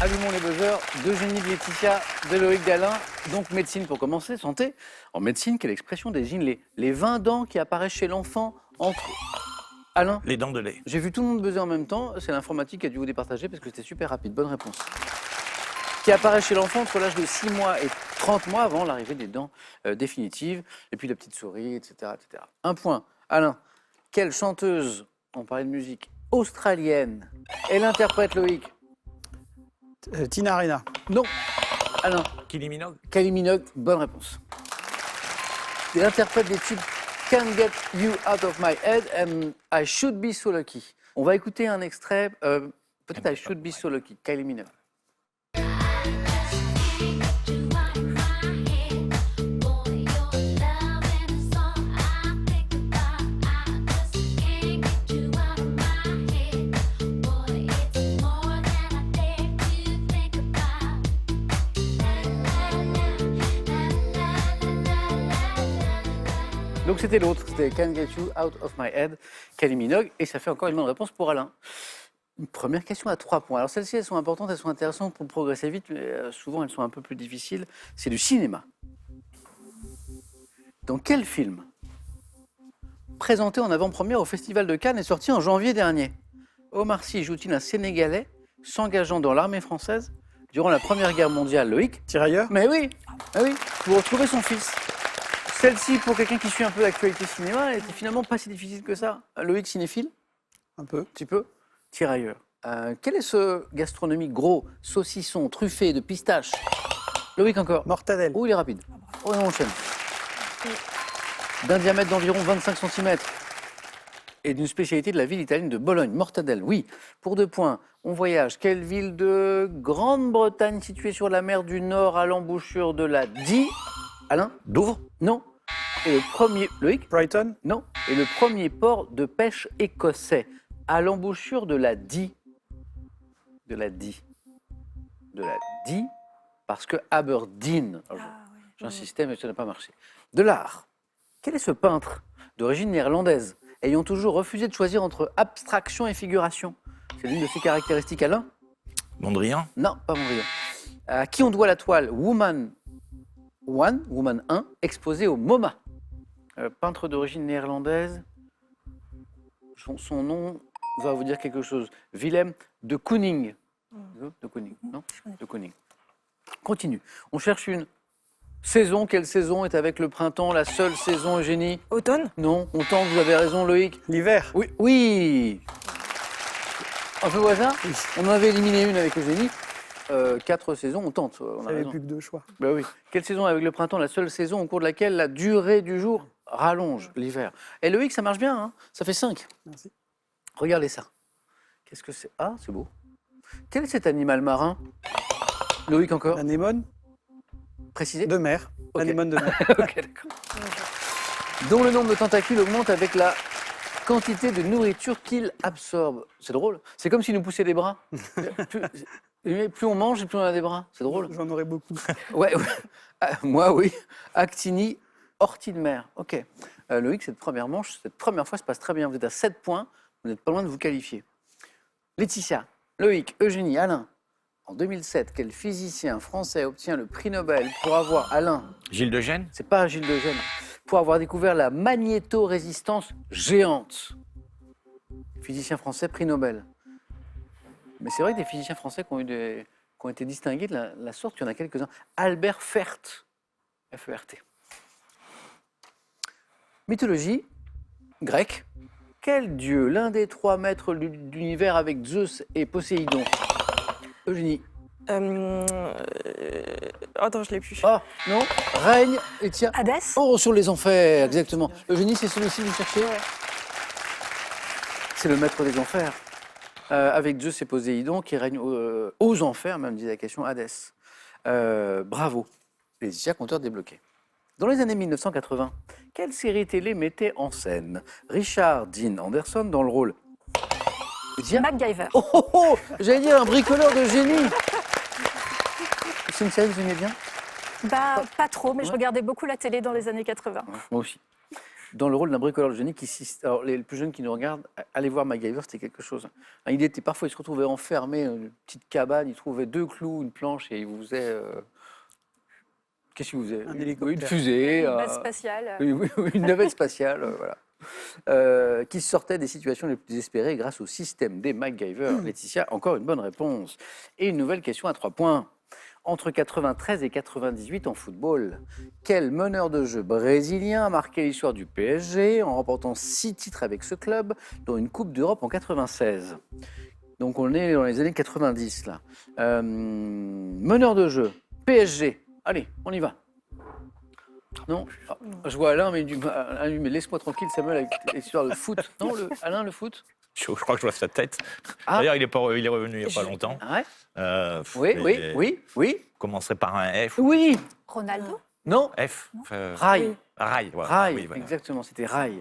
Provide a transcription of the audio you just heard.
Allumons les buzzers d'Eugénie, de Laetitia, de Loïc, d'Alain. Donc médecine pour commencer, santé. En médecine, quelle expression désigne les 20 dents qui apparaissent chez l'enfant entre... Alain? Les dents de lait. J'ai vu tout le monde buzzer en même temps. C'est l'informatique qui a dû vous départager parce que c'était super rapide. Bonne réponse. Qui apparaît chez l'enfant entre l'âge de 6 mois et 30 mois avant l'arrivée des dents définitives. Et puis la petite souris, etc., etc. Un point. Alain, quelle chanteuse, on parlait de musique, australienne, elle interprète Loïc? Tina Arena. Non. Alain. Kylie Minogue. Kylie Minogue, bonne réponse. Elle interprète des tubes Can't Get You Out of My Head and I Should Be So Lucky. On va écouter un extrait, peut-être I Should Be So Lucky, Kylie Minogue. Donc c'était l'autre, c'était Can't Get You Out of My Head, Kylie Minogue, et ça fait encore une bonne réponse pour Alain. Une première question à 3 points. Alors celles-ci, elles sont importantes, elles sont intéressantes pour progresser vite, mais souvent elles sont un peu plus difficiles. C'est du cinéma. Dans quel film, présenté en avant-première au Festival de Cannes et sorti en janvier dernier, Omar Sy joue-t-il un Sénégalais s'engageant dans l'armée française durant la Première Guerre mondiale? Loïc? Tirailleur. Mais oui, pour retrouver son fils. Celle-ci, pour quelqu'un qui suit un peu l'actualité cinéma, elle était finalement pas si difficile que ça. Loïc, cinéphile? Un peu. Un petit peu. Tirailleur. Quel est ce gastronomique gros, saucisson, truffé de pistache? Loïc encore. Mortadelle. Oh, il est rapide. Oh, on enchaîne. D'un diamètre d'environ 25 cm. Et d'une spécialité de la ville italienne de Bologne. Mortadelle, oui. Pour 2 points, on voyage. Quelle ville de Grande-Bretagne située sur la mer du Nord à l'embouchure de la Dee? Alain? Douvres. Non. Et le premier... Loïc? Brighton. Non. Et le premier port de pêche écossais à l'embouchure de la Dee. De la Dee. De la Dee, parce que Aberdeen. J'insistais, mais ça n'a pas marché. De l'art. Quel est ce peintre d'origine néerlandaise ayant toujours refusé de choisir entre abstraction et figuration? C'est l'une de ses caractéristiques, Alain? Mondrian. Non, pas Mondrian. À qui on doit la toile Woman 1, exposée au MoMA. Peintre d'origine néerlandaise. Son nom va vous dire quelque chose. Willem de Kooning. De Kooning, non? De Kooning. Continue. On cherche une saison. Quelle saison est avec le printemps la seule saison, Eugénie? Automne? Non, on tente, vous avez raison, Loïc. L'hiver. Oui, oui. Un peu au hasard? On en avait éliminé une avec Eugénie. 4 saisons, on tente. On Il a n'y avait raison. plus que 2 choix. Ben oui. Quelle saison avec le printemps, la seule saison au cours de laquelle la durée du jour rallonge l'hiver? Et Loïc, ça marche bien, hein? Ça fait 5. Merci. Regardez ça. Qu'est-ce que c'est? Ah, c'est beau. Quel est cet animal marin? Loïc encore? Anémone Précisé? de mer. Ok. Anémone de mer. Ok, d'accord. Dont le nombre de tentacules augmente avec la quantité de nourriture qu'il absorbe. C'est drôle. C'est comme s'il nous poussait des bras. Plus on mange, plus on a des bras. C'est drôle. J'en aurais beaucoup. Ouais. Moi, oui. Actini, ortie de mer. Ok. Loïc, cette première manche, cette première fois se passe très bien. Vous êtes à 7 points. Vous n'êtes pas loin de vous qualifier. Laetitia, Loïc, Eugénie, Alain. En 2007, quel physicien français obtient le prix Nobel pour avoir, Alain, Gilles de Gênes. c'est pas Gilles de Gênes, pour avoir découvert la magnétorésistance géante? Physicien français, prix Nobel. Mais c'est vrai que des physiciens français qui ont été distingués de la sorte, il y en a quelques-uns. Albert Fert, F-E-R-T. Mythologie grecque. Quel dieu, l'un des 3 maîtres de l'univers avec Zeus et Poséidon? Eugénie. Attends, je l'ai plus. Ah, non. Règne, et tiens. Hadès? Oh, sur les enfers, exactement. Eugénie, c'est celui-ci que vous cherchez? C'est le maître des enfers. Avec Zeus et Poséidon qui règnent aux enfers, même dit la question, Hadès. Bravo. Laetitia, compteur débloqué. Dans les années 1980, quelle série télé mettait en scène Richard Dean Anderson dans le rôle? Laetitia? MacGyver. Oh, j'allais dire un bricoleur de génie. C'est une série que vous aimez bien? Bah, pas trop, mais je regardais beaucoup la télé dans les années 80. Moi aussi. dans le rôle d'un bricoleur de génie alors, les plus jeunes qui nous regardent, allez voir MacGyver, c'était quelque chose. Hein, parfois, il se retrouvait enfermé dans une petite cabane, il trouvait 2 clous, une planche, et il vous faisait... qu'est-ce qu'il vous faisait? Un hélicoptère. Une fusée. Une base spatiale. Oui, une navette spatiale, voilà. Qui sortait des situations les plus désespérées grâce au système des MacGyver. Laetitia, encore une bonne réponse. Et une nouvelle question à 3 points. Entre 93 et 98 en football, quel meneur de jeu brésilien a marqué l'histoire du PSG en remportant 6 titres avec ce club, dont une Coupe d'Europe en 96? Donc on est dans les années 90 là. Meneur de jeu, PSG. Allez, on y va. Non, je vois Alain, mais laisse-moi tranquille, Samuel, avec l'histoire de foot. Non, Alain, le foot? Je crois que je vois sa tête. Ah. D'ailleurs, il est revenu il n'y a pas longtemps. Ah ouais. Oui. Oui. Commencerait par un F. Oui. Ronaldo. Non. F. Rail. Rail. Voilà. Rail, Oui, voilà. exactement, c'était Rail.